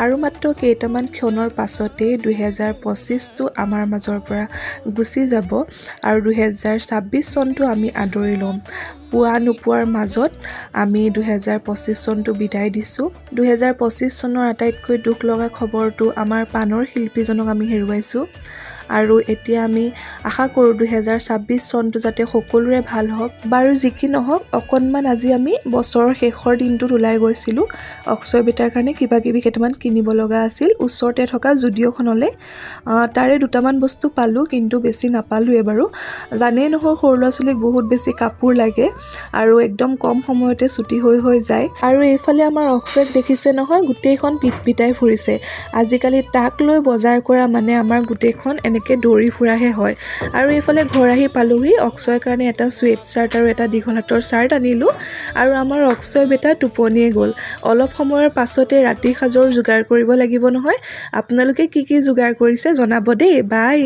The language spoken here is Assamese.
আৰু মাত্ৰ কেইটামান ক্ষণৰ পাছতেই 2025টো আমাৰ মাজৰ পৰা গুচি যাব আৰু 2026 চনটো আমি আদৰি ল'ম। পোৱা নোপোৱাৰ মাজত আমি 2025 চনটো বিদায় দিছোঁ। 2025 চনৰ আটাইতকৈ দুখ লগা খবৰটো আমাৰ পাণৰ শিল্পীজনক আমি হেৰুৱাইছোঁ। আৰু এতিয়া আমি আশা কৰোঁ 2026 চনটো যাতে সকলোৰে ভাল হওক। বাৰু যি কি নহওক, অকণমান আজি আমি বছৰৰ শেষৰ দিনটোত ওলাই গৈছিলোঁ অক্ষয় বেটাৰ কাৰণে কিবা কিবি কেইটামান কিনিব লগা আছিল ওচৰতে থকা জুডিঅ'খনলৈ। তাৰে দুটামান বস্তু পালোঁ, কিন্তু বেছি নাপালোঁৱে বাৰু। জানেই নহয়, সৰু ল'ৰা ছোৱালীক বহুত বেছি কাপোৰ লাগে আৰু একদম কম সময়তে ছুটি হৈ যায়। আৰু এইফালে আমাৰ অক্ষয়ক দেখিছে নহয়, গোটেইখন পিটপিটাই ফুৰিছে। আজিকালি তাক লৈ বজাৰ কৰা মানে আমাৰ গোটেইখন এনেকৈ দৌৰি ফুৰাহে হয়। আৰু এইফালে ঘৰ আহি পালোহি। অক্ষয়ৰ কাৰণে এটা চুৱেট শ্বাৰ্ট আৰু এটা দীঘল হাতৰ শ্বাৰ্ট আনিলোঁ। আৰু আমাৰ অক্ষয় বেটা টোপনিয়ে গ'ল। অলপ সময়ৰ পাছতে ৰাতিৰ সাজৰ যোগাৰ কৰিব লাগিব নহয়। আপোনালোকে কি কি যোগাৰ কৰিছে জনাব দেই। বাই।